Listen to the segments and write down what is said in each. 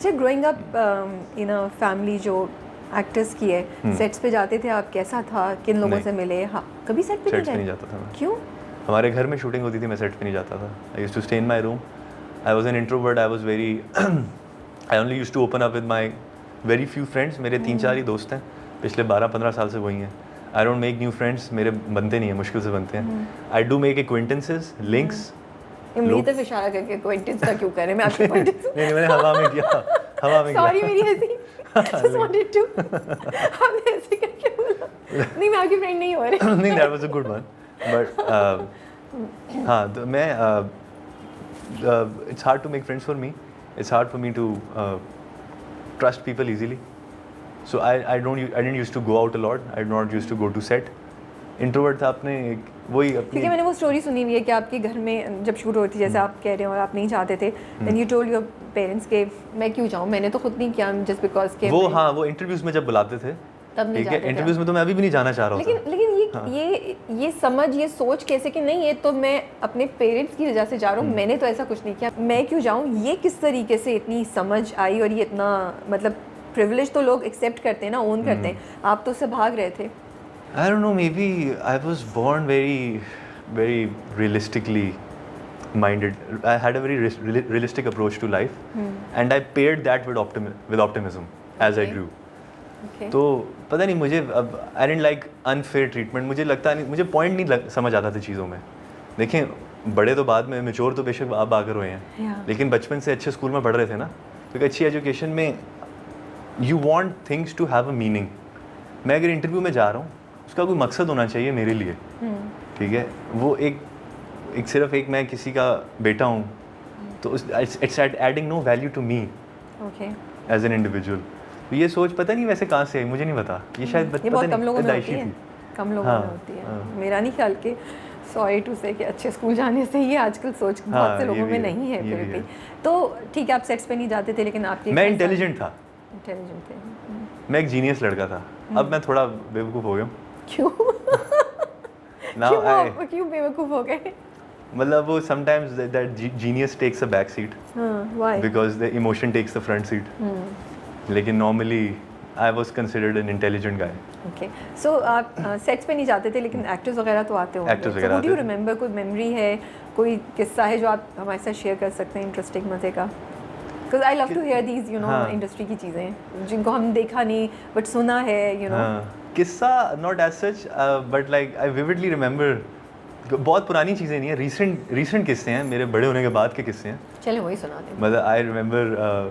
अच्छा, growing up in a family जो actors की है, सेट्स पे जाते थे आप, कैसा था? किन लोगों नहीं। से मिले? हाँ, कभी सेट पे सेट्स पे नहीं नहीं गए? जाता था मैं। क्यों? हमारे घर में शूटिंग होती थी, मैं सेट पे नहीं जाता था। I used to stay in my room. I was an introvert, I was very I only used to open up with my very few friends. मेरे 3-4 ही दोस्त हैं, पिछले 12-15 साल से वही हैं। I don't make new friends, मेरे बनते नहीं हैं, मुश्किल से बनते हैं। I do make acquaintances, links. मेरी तरफ इशारा करके acquaintance का क्यों करें? मैं आपकी acquaintance हूँ। नहीं, मैंने हवा में किया, हवा में किया। सॉरी, मेरी ऐसी just wanted to आपने ऐसे करके बोला। नहीं, मैं आपकी फ्रेंड नहीं हो रही। नहीं, that was a good one. But हाँ, तो मैं it's hard to make friends for me. It's hard for me to trust people easily. So I didn't used to go out a lot. I did not used to go to set. Introvert था अपने वही अपनी। क्योंकि मैंने वो story सुनी हुई है कि आपके घर में जब शूट होती थी, जैसे आप कह रहे हो, और आप नहीं चाहते थे, and you told your parents के मैं क्यों जाऊँ, मैंने तो खुद नहीं किया, जस्ट बिकॉज के वो हाँ, वो इंटरव्यूज में जब बुलाते थे, तब नहीं ठीक है, जाते थे। इंटरव्यूज में तो मैं अभी भी नहीं जाना चाह रहा था। लेकिन ये समझ, ये सोच कैसे कि नहीं, ये तो मैं अपने पेरेंट्स की वजह से जा रहा हूँ, मैंने तो ऐसा कुछ नहीं किया, मैं क्यों जाऊँ, ये किस तरीके से इतनी समझ आई? और ये इतना मतलब प्रिविलेज तो लोग एक्सेप्ट करते हैं ना, ओन करते हैं, आप तो उससे भाग रहे थे। I don't know, maybe I was born very realistically minded. I had a very realistic approach to life, and I paired that with optimism as I Okay. grew. Okay. तो पता नहीं मुझे अब I didn't like unfair treatment. मुझे लगता नहीं, मुझे point नहीं समझ आता था चीज़ों में। देखें, बड़े तो बाद में, मैच्योर तो बेशक आप आकर हुए हैं, Yeah. लेकिन बचपन से अच्छे स्कूल में पढ़ रहे थे ना, तो एक अच्छी एजुकेशन में you want things to have a meaning. मैं अगर इंटरव्यू में जा रहा हूँ, उसका कोई मकसद होना चाहिए मेरे लिए, ठीक है? वो एक सिर्फ एक मैं किसी का बेटा हूँ, तो it's adding no value to me as an individual. तो ये सोच पता नहीं वैसे कहाँ से आई, मुझे नहीं पता। ये शायद ये बहुत कम लोगों में होती पैदाइशी है, थी। कम लोगों में होती है। मेरा नहीं ख्याल कि सॉरी टू से कि अच्छे स्कूल जाने से ये आजकल सोच बहुत से ये लोगों भी में है, नहीं है ये फिर भी भी। है। तो ठीक है, आप सेट्स पे नहीं जाते थे, लेकिन आपके मैं इंटेलिजेंट था, इंटेलिजेंट थे। मैं एक जीनियस लड़का था। अब मैं थोड़ा बेवकूफ़ हो गया हूँ। क्यों? Now I क्यों बेवकूफ हो गए? मतलब वो sometimes that genius takes a back seat Why? because the emotion takes the front seat. लेकिन normally I was considered an intelligent guy. Okay. So आप सेट्स पे नहीं जाते थे, लेकिन एक्टर्स वगैरह तो आते होंगे। Actors So वगैरह would you आते थे। remember, कोई मेमोरी है, कोई किस्सा है जो आप हमारे साथ शेयर कर सकते हैं, इंटरेस्टिंग मजे का? Because I love to hear these, you know, हाँ। इंडस्ट्री की चीज़ें जिनको हम देखा नहीं बट सुना है, you know. किस्सा not as such, but like I vividly remember, बहुत पुरानी चीज़ें नहीं है, recent किस्से हैं, मेरे बड़े होने के बाद के किस्से हैं। चले वही सुना दें। मतलब I remember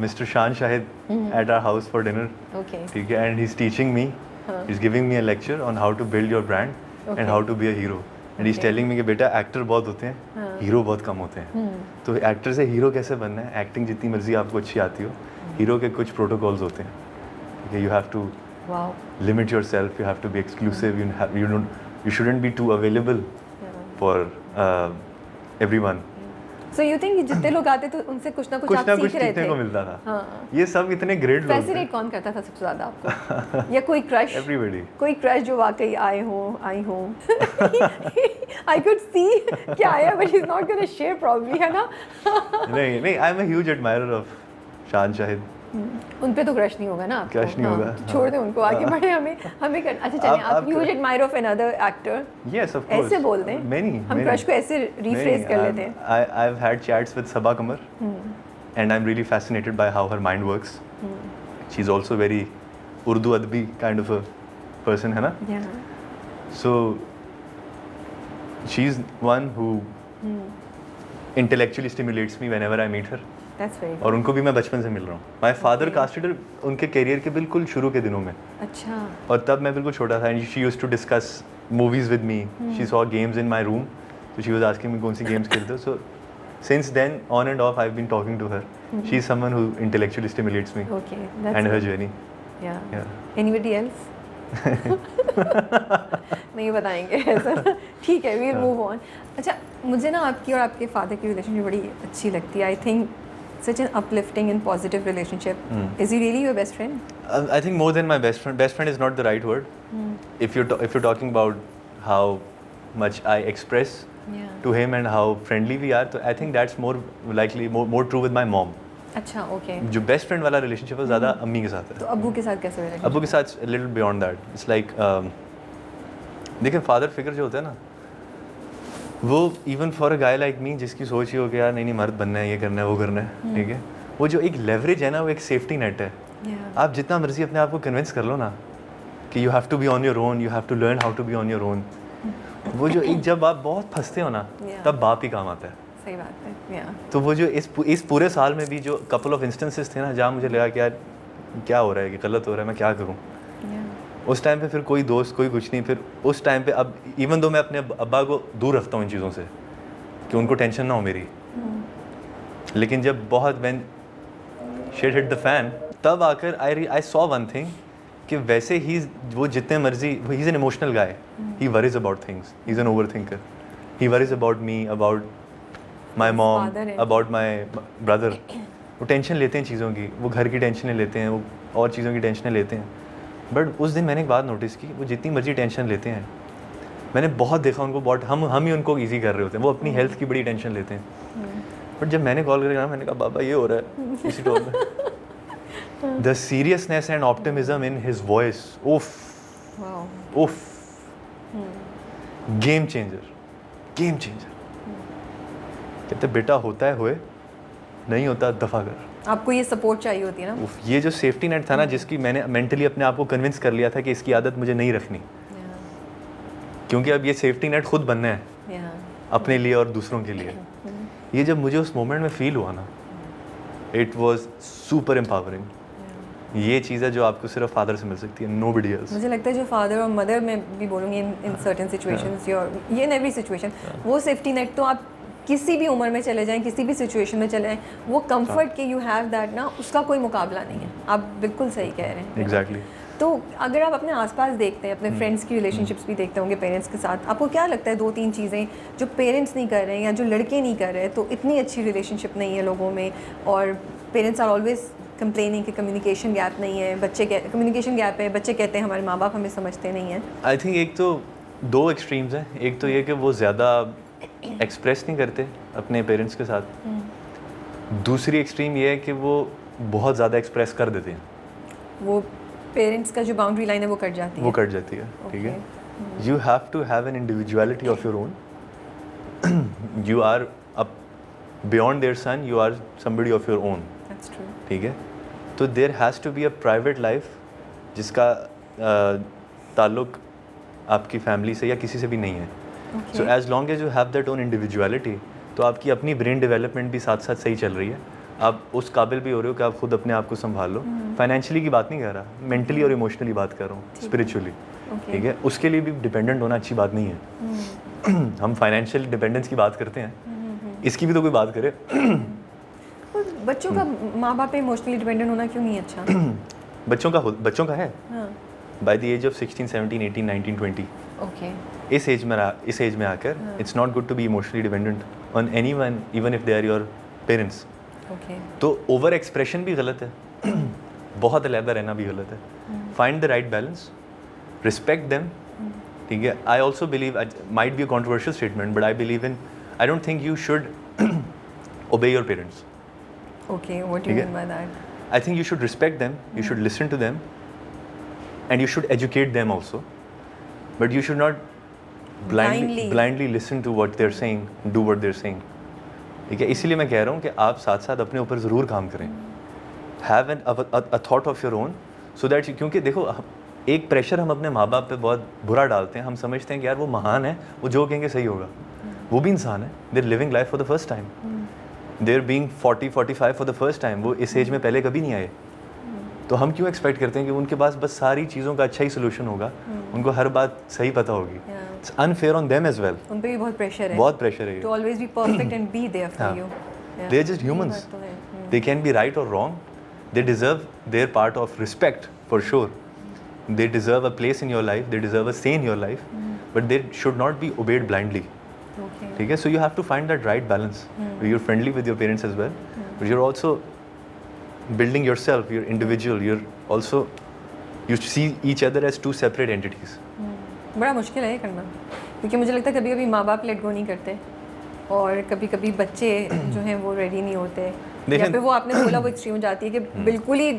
Mr. Shan Shahid at our house for dinner. Okay. ठीक है, and he's teaching me, he's giving me a lecture on how to build your brand and how to be a hero. And he's telling me कि बेटा actor बहुत होते हैं, hero बहुत कम होते हैं। तो एक्टर से हीरो कैसे बनना है? एक्टिंग जितनी मर्जी आपको अच्छी आती हो, हीरो के कुछ प्रोटोकॉल्स होते हैं। You have to limit yourself, you have to be exclusive, you shouldn't be too available for everyone. So you think जितने लोग आते थे उनसे कुछ ना कुछ आप सीख रहे थे? सीखने को मिलता था। हाँ। ये सब इतने ग्रेट लोग थे। फैसिनेट कौन करता था सबसे ज़्यादा आपको? या कोई क्रश? Everybody. कोई क्रश जो वाकई आई हो? I could see क्या आया, but he's not gonna share probably, है ना? नहीं, I'm a huge admirer of Shan Shahid. उन पे तो क्रश नहीं होगा ना आपको? क्रश नहीं होगा, तो छोड़ दें उनको, आगे बढ़े। हमें कर, अच्छा चलिए, आप huge admire of another actor. Yes, of course. ऐसे बोल दें, Many. हम क्रश को ऐसे रिफ्रेज कर लेते हैं। I've had chats with Sabaa Qamar, and I'm really fascinated by how her mind works. She's also very Urdu adbi kind of a person, है ना? Yeah. So she's one who intellectually stimulates me whenever I meet her. That's very good. और उनको भी मैं बचपन से मिल रहा हूँ। माई फादर कास्टेड उनके करियर के बिल्कुल शुरू के दिनों में। अच्छा। और तब मैं बिल्कुल छोटा था, and she used to discuss movies with me. She saw games in my room, so she was asking me कौन सी गेम्स खेलते हो। So since then on and off I've been talking to her. She is someone who intellectually stimulates me. Okay, that's and her good. journey. Yeah. Yeah. Anybody else? नहीं बताएंगे ऐसा। ठीक है, we'll move on. अच्छा, मुझे ना आपकी और आपके फादर की रिलेशनशिप बड़ी अच्छी लगती है। I think such an uplifting and positive relationship. Is he really your best friend? I think more than my best friend. Best friend is not the right word. If you're talking about how much I express to him and how friendly we are, so I think that's more likely more true with my mom. अच्छा okay. जो best friend वाला relationship है ज़्यादा अम्मी के साथ है। तो अब्बू के साथ कैसे relationship? अब्बू के साथ little beyond that, it's like देखिए फादर फिगर जो होता है ना, वो even for a guy like me जिसकी सोच ही हो कि यार नहीं मर्द बनना है, ये करना है, वो करना है, ठीक है, वो जो एक लेवरेज है ना, वो एक सेफ्टी नेट है। Yeah. आप जितना मर्जी अपने आप को कन्विंस कर लो ना कि you have to be on your own, you have to learn how to be on your own, वो जो एक जब आप बहुत फंसते हो ना, Yeah. तब बाप ही काम आता है। सही बात है। Yeah. तो वो जो इस पूरे साल में भी जो कपल ऑफ इंस्टेंसेस थे ना जहाँ मुझे लगा कि यार क्या हो रहा है, कि गलत हो रहा है, मैं क्या करूँ, Yeah. उस टाइम पे फिर कोई दोस्त कोई कुछ नहीं, फिर उस टाइम पे अब इवन दो मैं अपने अब्बा को दूर रखता हूँ इन चीज़ों से कि उनको टेंशन ना हो मेरी, लेकिन जब बहुत when shit hit the fan, तब आकर आई सॉ वन थिंग कि वैसे ही वो जितने मर्जी, he is an emotional guy, he worries about things, he is an over thinker, he worries about me, about my mom, father है। About my brother. वो tension लेते हैं चीज़ों की, वो घर की टेंशनें लेते हैं, वो और चीज़ों की टेंशनें लेते हैं। बट उस दिन मैंने एक बात नोटिस की, वो जितनी मर्जी टेंशन लेते हैं, मैंने बहुत देखा उनको, बहुत हम ही उनको ईजी कर रहे होते हैं, वो अपनी हेल्थ की बड़ी टेंशन लेते हैं। बट जब मैंने कॉल करके मैंने कहा बाबा ये हो रहा है इसी टोन में, the seriousness and optimism in his voice, उफ Wow. उफ, गेम चेंजर, गेम चेंजर। कहते बेटा होता है होए, नहीं होता दफा कर। आपको ये सपोर्ट चाहिए होती है ना। उफ, ये जो सेफ्टी नेट था ना, जिसकी मैंने मेंटली अपने आप को कन्विंस कर लिया था कि इसकी आदत मुझे नहीं रखनी, क्योंकि अब ये सेफ्टी नेट खुद बनना है Yeah. अपने लिए और दूसरों के लिए। ये जब मुझे उस मोमेंट में फील हुआ ना, इट वाज सुपर एम्पावरिंग। ये चीज़ है जो आपको सिर्फ फादर से मिल सकती है, नोबडी एल्स। मुझे लगता है जो फादर और मदर में भी बोलूँगी इन सर्टेन सिचुएशंस, योर ये इन एवरी सिचुएशन, वो सेफ्टी नेट तो आप किसी भी उम्र में चले जाएं, किसी भी सिचुएशन में चले जाएं, वो कंफर्ट के यू हैव दैट ना, उसका कोई मुकाबला नहीं है। आप बिल्कुल सही कह रहे हैं। एग्जैक्टली। तो अगर आप अपने आसपास देखते हैं, अपने फ्रेंड्स की रिलेशनशिप्स भी देखते होंगे पेरेंट्स के साथ, आपको क्या लगता है 2-3 चीज़ें जो पेरेंट्स नहीं कर रहे हैं या जो लड़के नहीं कर रहे, तो इतनी अच्छी रिलेशनशिप नहीं है लोगों में, और पेरेंट्स आर ऑलवेज कंप्लेनिंग कि कम्युनिकेशन गैप नहीं है, कम्युनिकेशन गैप है, बच्चे कहते हैं हमारे माँ बाप हमें समझते नहीं हैं। आई थिंक एक तो दो एक्सट्रीम्स हैं, एक तो ये कि वो ज़्यादा एक्सप्रेस नहीं करते अपने पेरेंट्स के साथ, दूसरी एक्सट्रीम ये है कि वो बहुत ज़्यादा एक्सप्रेस कर देते हैं, वो पेरेंट्स का जो बाउंड्री लाइन है वो कट जाती है। वो कट जाती है, ठीक है। You have to have an individuality of your own, you are up beyond there sun, you are somebody of your own, That's true. ठीक है। तो there has to be a private life जिसका ताल्लुक आपकी फैमिली से या किसी से भी नहीं है। Okay. So as long as you have that own individuality, तो आपकी अपनी ब्रेन डेवलपमेंट भी साथ साथ सही चल रही है, आप उस काबिल भी हो रहे हो कि आप खुद अपने आप को संभाल लो। फाइनेंशियली की बात नहीं कर रहा, मेंटली और इमोशनली बात कर रहा हूँ, स्पिरिचुअली, Okay. ठीक है। उसके लिए भी डिपेंडेंट होना अच्छी बात नहीं है। हम फाइनेंशियल डिपेंडेंस की बात करते हैं, इसकी भी तो कोई बात करे। तो बच्चों का माँ बाप पे इमोशनली डिपेंडेंट होना क्यों नहीं अच्छा? बच्चों का है हाँ। By the age of 16, 17, 18, 19, 20, okay. इस एज में आकर it's not good to be emotionally dependent on anyone, even if they are your parents. Okay. तो ओवर एक्सप्रेशन भी गलत है, बहुत अलहदा रहना भी गलत है। Find the right balance, respect them, ठीक है। I also believe, might be a controversial statement, but I believe in, I don't think you should ओबे your parents. Okay, what do you ठीक है। Mean by that? I think you should respect them, you should listen to them, and you should educate them also. But you should not blindly listen to what they're saying, do what they're saying. ठीक है, इसीलिए मैं कह रहा हूँ कि आप साथ साथ अपने ऊपर ज़रूर काम करें. Have a thought of your own, so that क्योंकि देखो एक प्रेशर हम अपने माँ बाप पे बहुत बुरा डालते हैं. हम समझते हैं कि यार वो महान है, वो जो कहेंगे सही होगा. वो भी इंसान है, they're living life for the first time. They're being 40-45 for the first time. वो इस एज में पहले कभी नहीं आए. तो हम क्यों एक्सपेक्ट करते हैं कि उनके पास बस सारी चीज़ों का अच्छा ही सोल्यूशन होगा, उनको हर बात सही पता होगी. It's unfair on them as well. उन पे भी बहुत प्रेशर है. बहुत प्रेशर है. To always be perfect and be there for you. They're just humans. They can be right or wrong. They deserve their part of respect for sure. They deserve a place in your life. They deserve a say in your life. But they should not be obeyed blindly. Okay. ठीक है, so you have to find that right balance. You're friendly with your parents as well, but you're also building yourself. You're individual. You're also, you see each other as two separate entities. बड़ा मुश्किल है ये करना, क्योंकि मुझे लगता है कभी कभी माँ बाप लेट गो नहीं करते, और कभी कभी बच्चे जो हैं वो रेडी नहीं होते, देखें- या फिर वो आपने बोला वो एक्सट्रीम हो जाती है कि बिल्कुल ही